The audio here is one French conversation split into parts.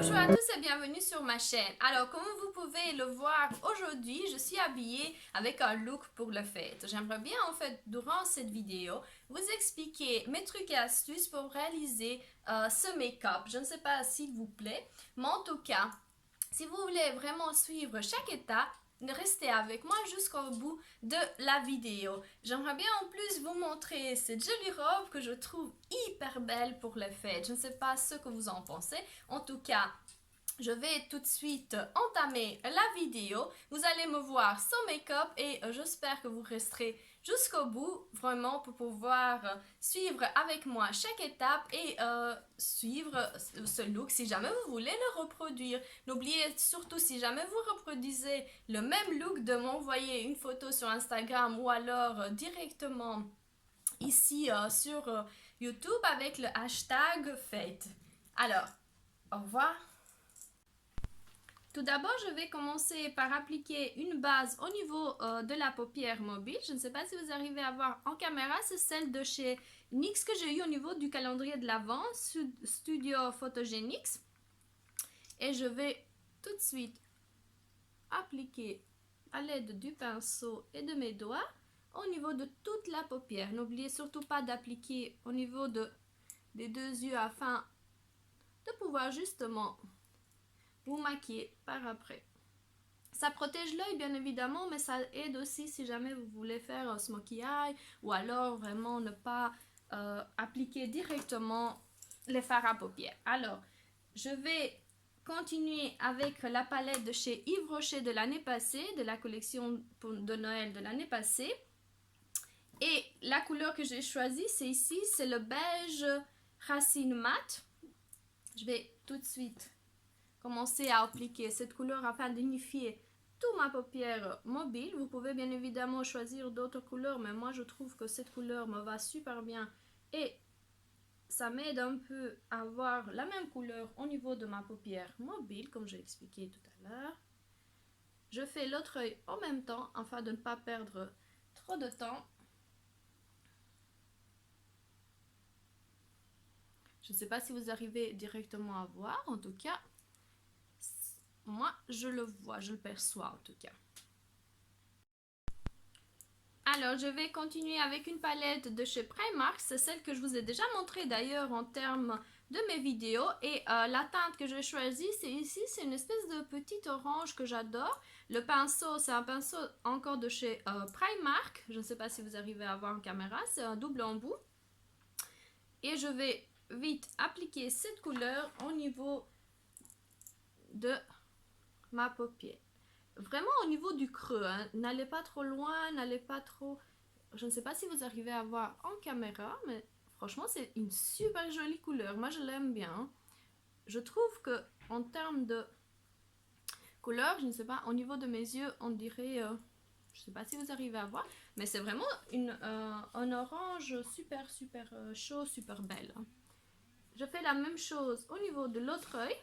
Bonjour à tous et bienvenue sur ma chaîne. Alors, comme vous pouvez le voir aujourd'hui, je suis habillée avec un look pour la fête. J'aimerais bien en fait, durant cette vidéo, vous expliquer mes trucs et astuces pour réaliser ce make-up. Je ne sais pas s'il vous plaît, mais en tout cas, si vous voulez vraiment suivre chaque étape, restez avec moi jusqu'au bout de la vidéo. J'aimerais bien en plus vous montrer cette jolie robe que je trouve hyper belle pour les fêtes. Je ne sais pas ce que vous en pensez. En tout cas, je vais tout de suite entamer la vidéo. Vous allez me voir sans make-up et j'espère que vous resterez jusqu'au bout, vraiment pour pouvoir suivre avec moi chaque étape et suivre ce look si jamais vous voulez le reproduire. N'oubliez surtout, si jamais vous reproduisez le même look, de m'envoyer une photo sur Instagram ou alors directement ici sur YouTube avec le hashtag fête. Alors, au revoir. Tout d'abord, je vais commencer par appliquer une base au niveau de la paupière mobile. Je ne sais pas si vous arrivez à voir en caméra, c'est celle de chez NYX que j'ai eu au niveau du calendrier de l'Avent, Studio Photogenics. Et je vais tout de suite appliquer à l'aide du pinceau et de mes doigts au niveau de toute la paupière. N'oubliez surtout pas d'appliquer au niveau des deux yeux afin de pouvoir justement vous maquiller par après. Ça protège l'œil bien évidemment, mais ça aide aussi si jamais vous voulez faire un smokey eye ou alors vraiment ne pas appliquer directement les fards à paupières. Alors, je vais continuer avec la palette de chez Yves Rocher de l'année passée, de la collection de Noël de l'année passée. Et la couleur que j'ai choisie, c'est ici, c'est le beige racine mat. Je vais tout de suite commencer à appliquer cette couleur afin d'unifier toute ma paupière mobile. Vous pouvez bien évidemment choisir d'autres couleurs, mais moi je trouve que cette couleur me va super bien et ça m'aide un peu à avoir la même couleur au niveau de ma paupière mobile, comme j'ai expliqué tout à l'heure. Je fais l'autre œil en même temps afin de ne pas perdre trop de temps. Je ne sais pas si vous arrivez directement à voir, en tout cas, moi je le vois, je le perçois en tout cas. Alors, je vais continuer avec une palette de chez Primark. C'est celle que je vous ai déjà montrée d'ailleurs en termes de mes vidéos. Et la teinte que j'ai choisie, c'est ici. C'est une espèce de petit orange que j'adore. Le pinceau, c'est un pinceau encore de chez Primark. Je ne sais pas si vous arrivez à voir en caméra. C'est un double embout. Et je vais vite appliquer cette couleur au niveau de ma paupière. Vraiment au niveau du creux, hein. N'allez pas trop loin, n'allez pas trop... Je ne sais pas si vous arrivez à voir en caméra, mais franchement c'est une super jolie couleur. Moi je l'aime bien. Je trouve que en termes de couleur, je ne sais pas, au niveau de mes yeux, on dirait... je ne sais pas si vous arrivez à voir, mais c'est vraiment un orange super chaud, super belle. Je fais la même chose au niveau de l'autre œil.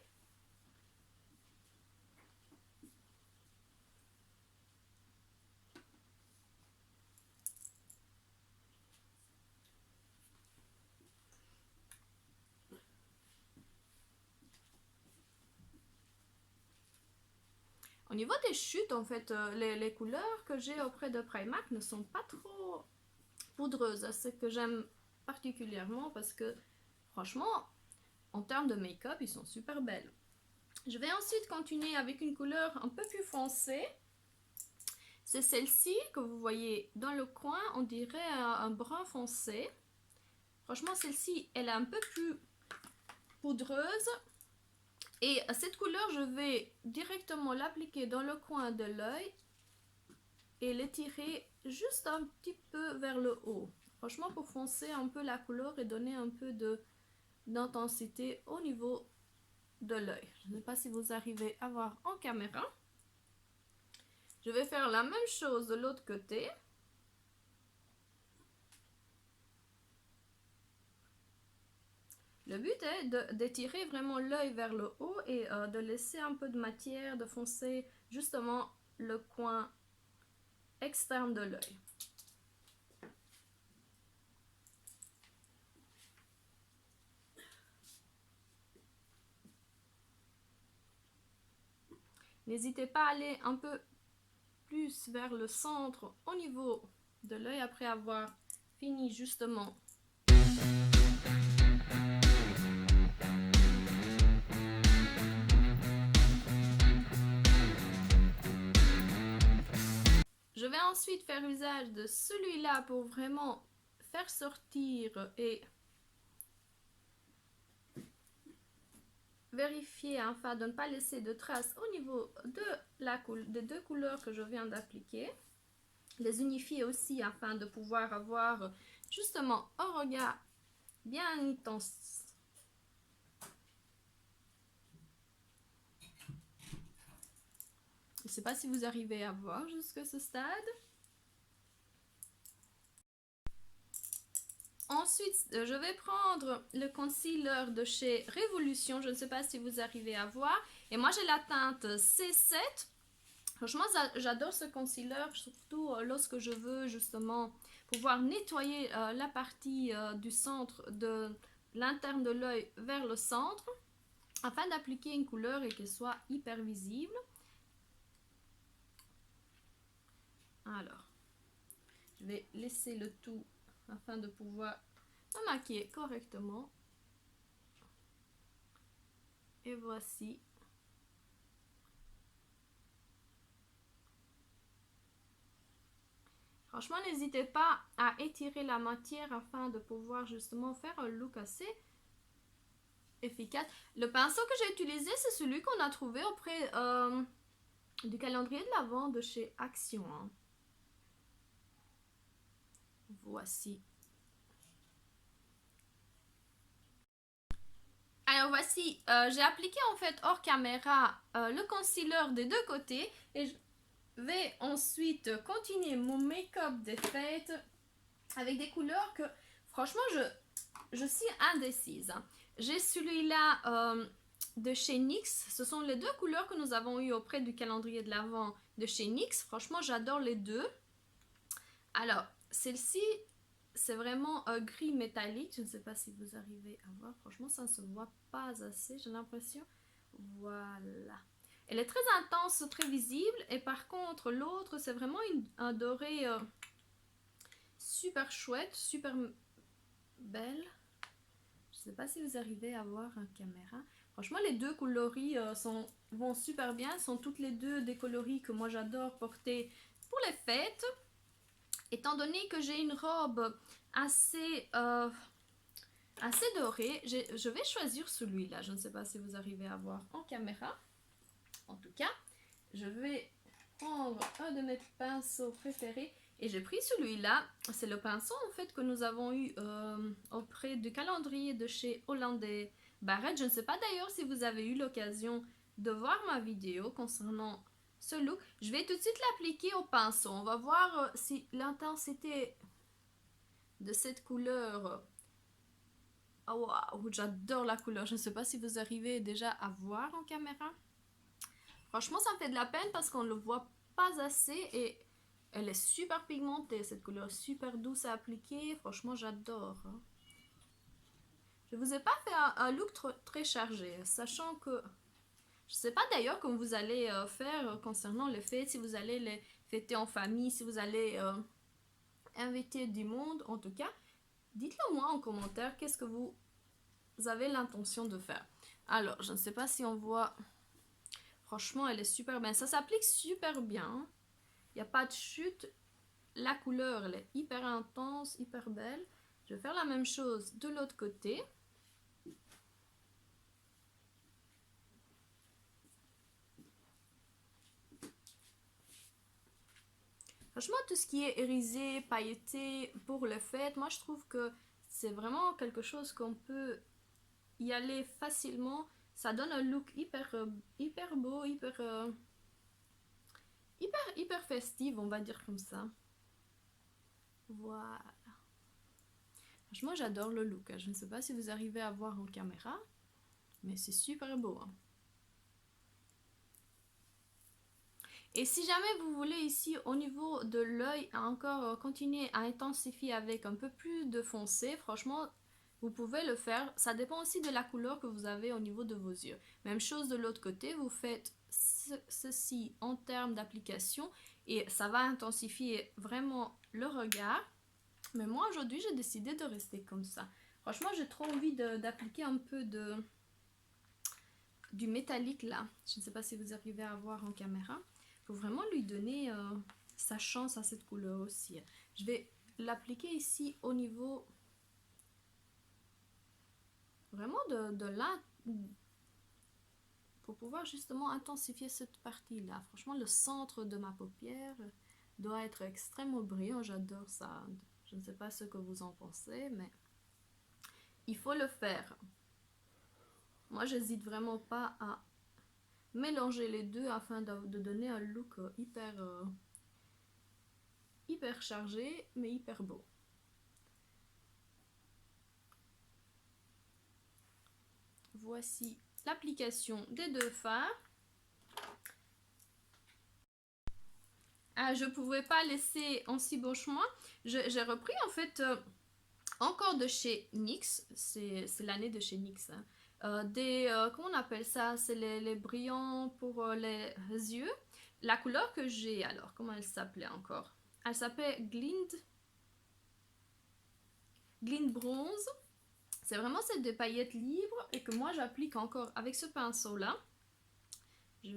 Au niveau des chutes, en fait, les couleurs que j'ai auprès de Primark ne sont pas trop poudreuses. C'est ce que j'aime particulièrement parce que, franchement, en termes de make-up, ils sont super belles. Je vais ensuite continuer avec une couleur un peu plus foncée. C'est celle-ci que vous voyez dans le coin, on dirait un brun foncé. Franchement, celle-ci, elle est un peu plus poudreuse. Et cette couleur, je vais directement l'appliquer dans le coin de l'œil et l'étirer juste un petit peu vers le haut. Franchement, pour foncer un peu la couleur et donner un peu d'intensité au niveau de l'œil. Je ne sais pas si vous arrivez à voir en caméra. Je vais faire la même chose de l'autre côté. Le but est d'étirer vraiment l'œil vers le haut et de laisser un peu de matière, de foncer justement le coin externe de l'œil. N'hésitez pas à aller un peu plus vers le centre au niveau de l'œil après avoir fini justement. Je vais ensuite faire usage de celui-là pour vraiment faire sortir et vérifier afin de ne pas laisser de traces au niveau des deux couleurs que je viens d'appliquer. Les unifier aussi afin de pouvoir avoir justement un regard bien intense. Je ne sais pas si vous arrivez à voir jusqu'à ce stade. Ensuite, je vais prendre le concealer de chez Révolution. Je ne sais pas si vous arrivez à voir. Et moi, j'ai la teinte C7. Franchement, j'adore ce concealer, surtout lorsque je veux justement pouvoir nettoyer la partie du centre, de l'interne de l'œil vers le centre, afin d'appliquer une couleur et qu'elle soit hyper visible. Alors, je vais laisser le tout afin de pouvoir me maquiller correctement. Et voici. Franchement, n'hésitez pas à étirer la matière afin de pouvoir justement faire un look assez efficace. Le pinceau que j'ai utilisé, c'est celui qu'on a trouvé auprès du calendrier de l'Avent de chez Action. Hein. Voici. Alors voici, j'ai appliqué en fait hors caméra le concealer des deux côtés et je vais ensuite continuer mon make-up des fêtes avec des couleurs que franchement je suis indécise. Hein. J'ai celui-là de chez NYX, ce sont les deux couleurs que nous avons eues auprès du calendrier de l'Avent de chez NYX. Franchement j'adore les deux. Alors celle-ci c'est vraiment un gris métallique, je ne sais pas si vous arrivez à voir, franchement ça ne se voit pas assez, j'ai l'impression. Voilà. Elle est très intense, très visible, et par contre l'autre c'est vraiment un doré super chouette, super belle. Je ne sais pas si vous arrivez à voir en caméra. Franchement les deux coloris vont super bien, sont toutes les deux des coloris que moi j'adore porter pour les fêtes. Étant donné que j'ai une robe assez dorée, je vais choisir celui-là. Je ne sais pas si vous arrivez à voir en caméra. En tout cas, je vais prendre un de mes pinceaux préférés. Et j'ai pris celui-là. C'est le pinceau en fait que nous avons eu auprès du calendrier de chez Hollandais Barrett. Je ne sais pas d'ailleurs si vous avez eu l'occasion de voir ma vidéo concernant ce look. Je vais tout de suite l'appliquer au pinceau. On va voir si l'intensité de cette couleur... Oh, wow, j'adore la couleur. Je ne sais pas si vous arrivez déjà à voir en caméra. Franchement, ça me fait de la peine parce qu'on ne le voit pas assez et elle est super pigmentée. Cette couleur super douce à appliquer. Franchement, j'adore. Je ne vous ai pas fait un look très chargé, sachant que... Je ne sais pas d'ailleurs comment vous allez faire concernant les fêtes, si vous allez les fêter en famille, si vous allez inviter du monde. En tout cas, dites-le moi en commentaire, qu'est-ce que vous avez l'intention de faire. Alors, je ne sais pas si on voit... Franchement, elle est super bien. Ça s'applique super bien. Il n'y a pas de chute. La couleur, elle est hyper intense, hyper belle. Je vais faire la même chose de l'autre côté. Franchement, tout ce qui est irisé, pailleté pour les fêtes, moi je trouve que c'est vraiment quelque chose qu'on peut y aller facilement. Ça donne un look hyper beau, hyper festif, on va dire comme ça. Voilà. Franchement, j'adore le look. Je ne sais pas si vous arrivez à voir en caméra, mais c'est super beau. Hein. Et si jamais vous voulez ici au niveau de l'œil encore continuer à intensifier avec un peu plus de foncé, franchement vous pouvez le faire. Ça dépend aussi de la couleur que vous avez au niveau de vos yeux. Même chose de l'autre côté, vous faites ceci en termes d'application et ça va intensifier vraiment le regard. Mais moi aujourd'hui j'ai décidé de rester comme ça. Franchement j'ai trop envie d'appliquer un peu du métallique là. Je ne sais pas si vous arrivez à voir en caméra. Il faut vraiment lui donner sa chance à cette couleur aussi. Je vais l'appliquer ici au niveau vraiment de là pour pouvoir justement intensifier cette partie là. Franchement le centre de ma paupière doit être extrêmement brillant, j'adore ça. Je ne sais pas ce que vous en pensez, mais il faut le faire. Moi j'hésite vraiment pas à mélanger les deux afin de donner un look hyper chargé mais hyper beau. Voici l'application des deux fards. Ah, je ne pouvais pas laisser en si bon chemin. J'ai repris en fait encore de chez NYX. C'est l'année de chez NYX. Hein. Comment on appelle ça? C'est les brillants pour les yeux. La couleur que j'ai, alors, comment elle s'appelait encore? Elle s'appelait Glint Bronze. C'est vraiment celle des paillettes libres et que moi j'applique encore avec ce pinceau là. Je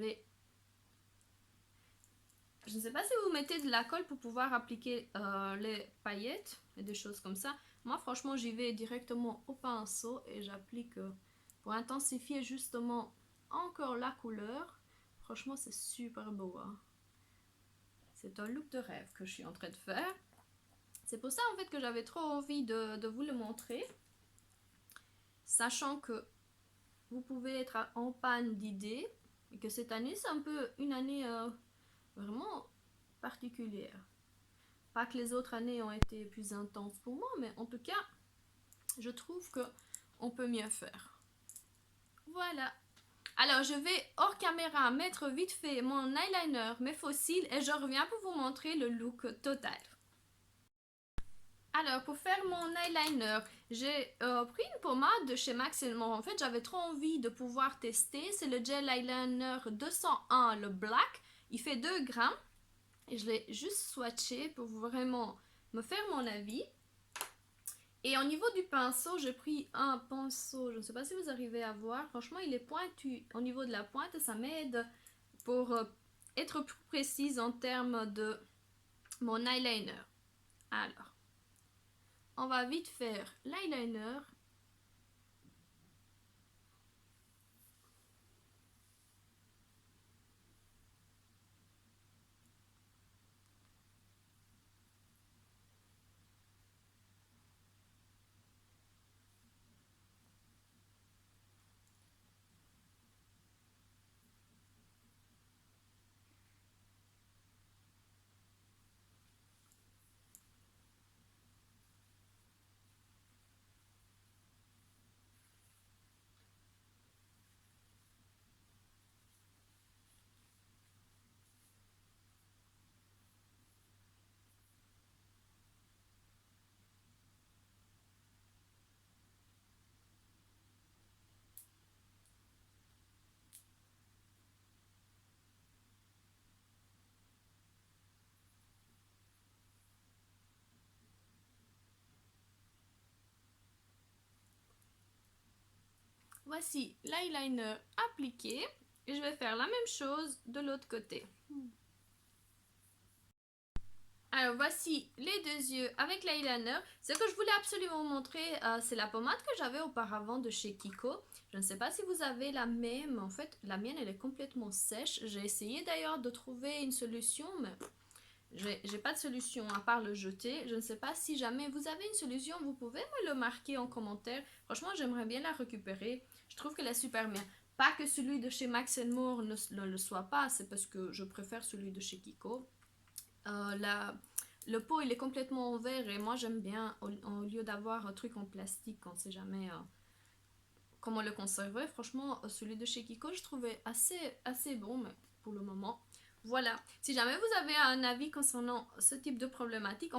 ne sais pas si vous mettez de la colle pour pouvoir appliquer les paillettes et des choses comme ça. Moi franchement j'y vais directement au pinceau et j'applique pour intensifier justement encore la couleur. Franchement c'est super beau. Hein. C'est un look de rêve que je suis en train de faire. C'est pour ça en fait que j'avais trop envie de vous le montrer. Sachant que vous pouvez être en panne d'idées et que cette année c'est un peu une année vraiment particulière. Pas que les autres années ont été plus intenses pour moi, mais en tout cas je trouve que on peut mieux faire. Voilà. Alors je vais hors caméra mettre vite fait mon eyeliner, mes faux cils et je reviens pour vous montrer le look total. Alors, pour faire mon eyeliner, j'ai pris une pommade de chez Max More. En fait, j'avais trop envie de pouvoir tester. C'est le gel eyeliner 201, le black. Il fait 2 grammes. Et je l'ai juste swatché pour vraiment me faire mon avis. Et au niveau du pinceau, j'ai pris un pinceau, je ne sais pas si vous arrivez à voir. Franchement, il est pointu au niveau de la pointe et ça m'aide pour être plus précise en termes de mon eyeliner. Alors. On va vite faire l'eyeliner. Voici l'eyeliner appliqué et je vais faire la même chose de l'autre côté. Alors voici les deux yeux avec l'eyeliner. Ce que je voulais absolument vous montrer, c'est la pommade que j'avais auparavant de chez Kiko. Je ne sais pas si vous avez la même. En fait, la mienne elle est complètement sèche. J'ai essayé d'ailleurs de trouver une solution, mais j'ai pas de solution à part le jeter. Je ne sais pas si jamais vous avez une solution, vous pouvez me le marquer en commentaire. Franchement, j'aimerais bien la récupérer. Je trouve qu'elle est super bien. Pas que celui de chez Max More ne le soit pas, c'est parce que je préfère celui de chez Kiko. Le pot il est complètement en verre et moi j'aime bien au lieu d'avoir un truc en plastique, on ne sait jamais comment le conserver. Franchement, celui de chez Kiko je trouvais assez bon, mais pour le moment. Voilà, si jamais vous avez un avis concernant ce type de problématique,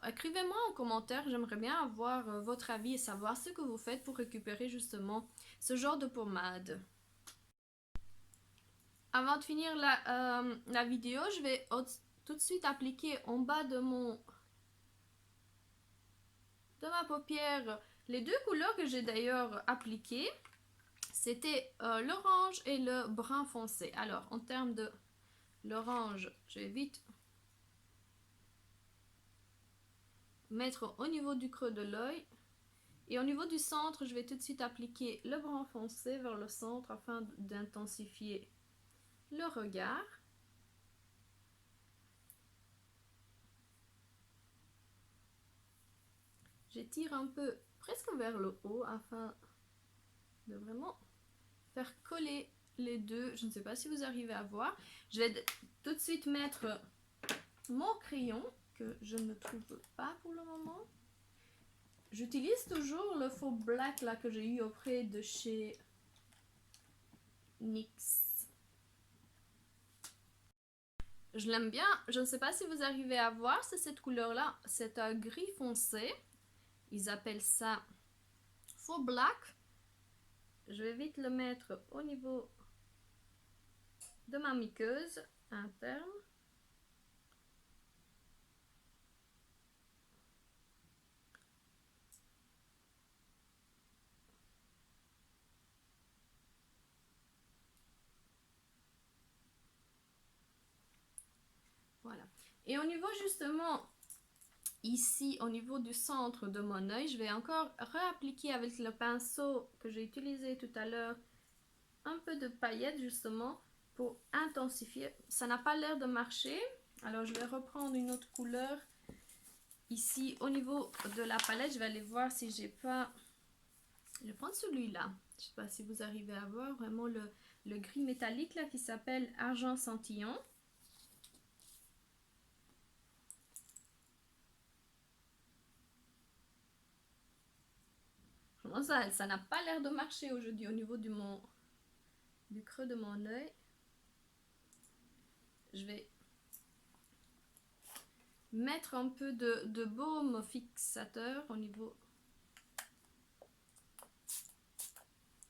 écrivez-moi en commentaire, j'aimerais bien avoir votre avis et savoir ce que vous faites pour récupérer justement ce genre de pommade. avant de finir la vidéo, je vais tout de suite appliquer en bas de ma paupière les deux couleurs que j'ai d'ailleurs appliquées. C'était l'orange et le brun foncé. Alors, en termes de l'orange, je vais vite mettre au niveau du creux de l'œil. Et au niveau du centre, je vais tout de suite appliquer le brun foncé vers le centre afin d'intensifier le regard. J'étire un peu presque vers le haut afin de vraiment faire coller les deux. Je ne sais pas si vous arrivez à voir. Je vais tout de suite mettre mon crayon que je ne trouve pas pour le moment. J'utilise toujours le faux black là que j'ai eu auprès de chez NYX. Je l'aime bien. Je ne sais pas si vous arrivez à voir, c'est cette couleur là. C'est un gris foncé. Ils appellent ça faux black. Je vais vite le mettre au niveau de ma muqueuse interne. Voilà. Et au niveau justement, ici, au niveau du centre de mon œil, je vais encore réappliquer avec le pinceau que j'ai utilisé tout à l'heure un peu de paillettes justement pour intensifier. Ça n'a pas l'air de marcher. Alors je vais reprendre une autre couleur. Ici, au niveau de la palette, je vais aller voir si j'ai pas... Je vais prendre celui-là. Je sais pas si vous arrivez à voir vraiment le gris métallique là qui s'appelle Argent Sentillon. Ça n'a pas l'air de marcher aujourd'hui au niveau du creux de mon œil. Je vais mettre un peu de baume fixateur au niveau,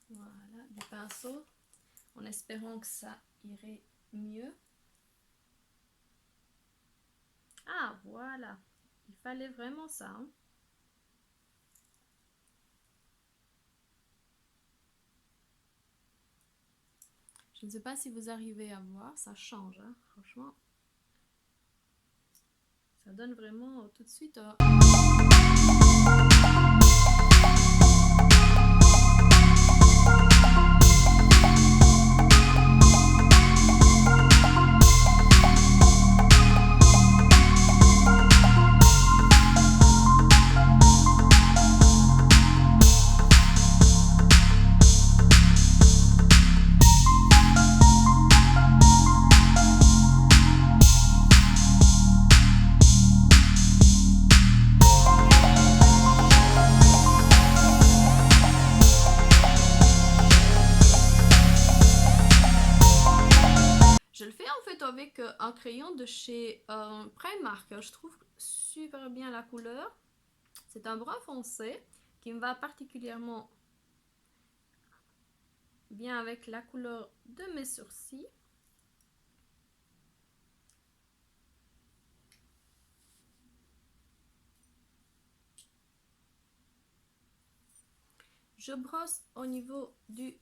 voilà, du pinceau, en espérant que ça irait mieux. Ah, voilà, il fallait vraiment ça, hein. Je ne sais pas si vous arrivez à voir, ça change, hein, franchement. Ça donne vraiment tout de suite... Je le fais en fait avec un crayon de chez Primark. Je trouve super bien la couleur. C'est un brun foncé qui me va particulièrement bien avec la couleur de mes sourcils. Je brosse au niveau du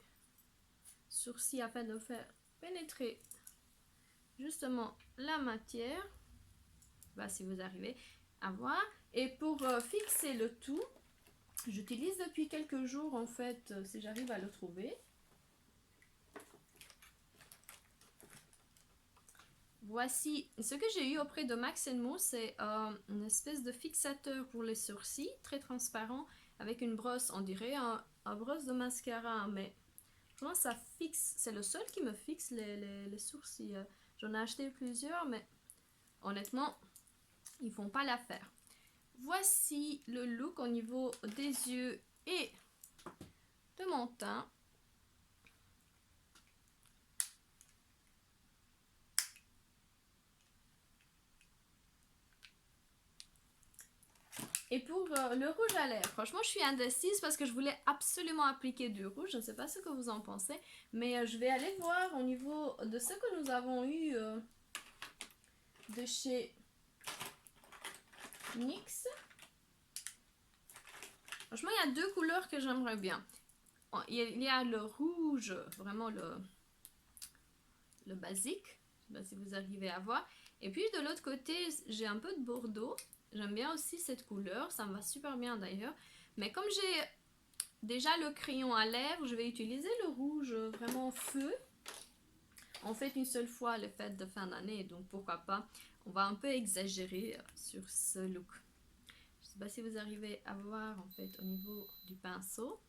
sourcil afin de faire pénétrer justement la matière. Bah, si vous arrivez à voir. Et pour fixer le tout, j'utilise depuis quelques jours en fait, si j'arrive à le trouver. Voici ce que j'ai eu auprès de Max Mo, c'est une espèce de fixateur pour les sourcils, très transparent, avec une brosse, on dirait un brosse de mascara, mais vraiment ça fixe, c'est le seul qui me fixe les sourcils. J'en ai acheté plusieurs, mais honnêtement, ils font pas l'affaire. Voici le look au niveau des yeux et de mon teint. Et pour le rouge à lèvres, franchement, je suis indécise parce que je voulais absolument appliquer du rouge. Je ne sais pas ce que vous en pensez, mais je vais aller voir au niveau de ce que nous avons eu de chez NYX. Franchement, il y a deux couleurs que j'aimerais bien. Il y a le rouge, vraiment le basique. Je ne sais pas si vous arrivez à voir. Et puis de l'autre côté, j'ai un peu de bordeaux. J'aime bien aussi cette couleur. Ça me va super bien d'ailleurs. Mais comme j'ai déjà le crayon à lèvres, je vais utiliser le rouge vraiment feu. On fait une seule fois les fêtes de fin d'année. Donc pourquoi pas. On va un peu exagérer sur ce look. Je ne sais pas si vous arrivez à voir en fait au niveau du pinceau.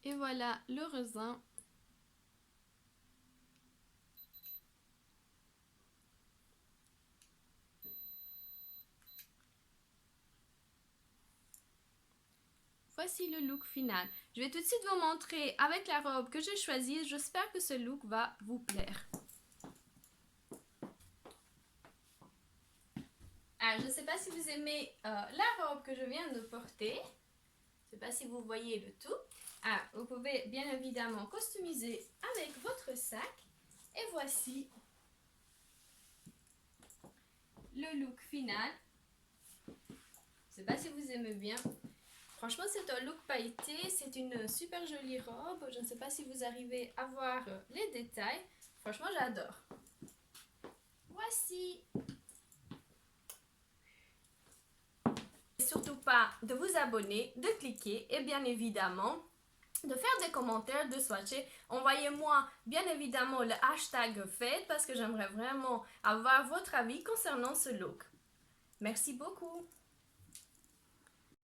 Et voilà le raisin. Voici le look final. Je vais tout de suite vous montrer avec la robe que j'ai choisie. J'espère que ce look va vous plaire. Alors, je ne sais pas si vous aimez la robe que je viens de porter. Je ne sais pas si vous voyez le tout. Ah, vous pouvez bien évidemment customiser avec votre sac. Et voici le look final. Je ne sais pas si vous aimez bien. Franchement, c'est un look pailleté. C'est une super jolie robe. Je ne sais pas si vous arrivez à voir les détails. Franchement, j'adore. Voici. Surtout pas de vous abonner, de cliquer et bien évidemment de faire des commentaires, de swatcher. Envoyez-moi bien évidemment le hashtag fête parce que j'aimerais vraiment avoir votre avis concernant ce look. Merci beaucoup.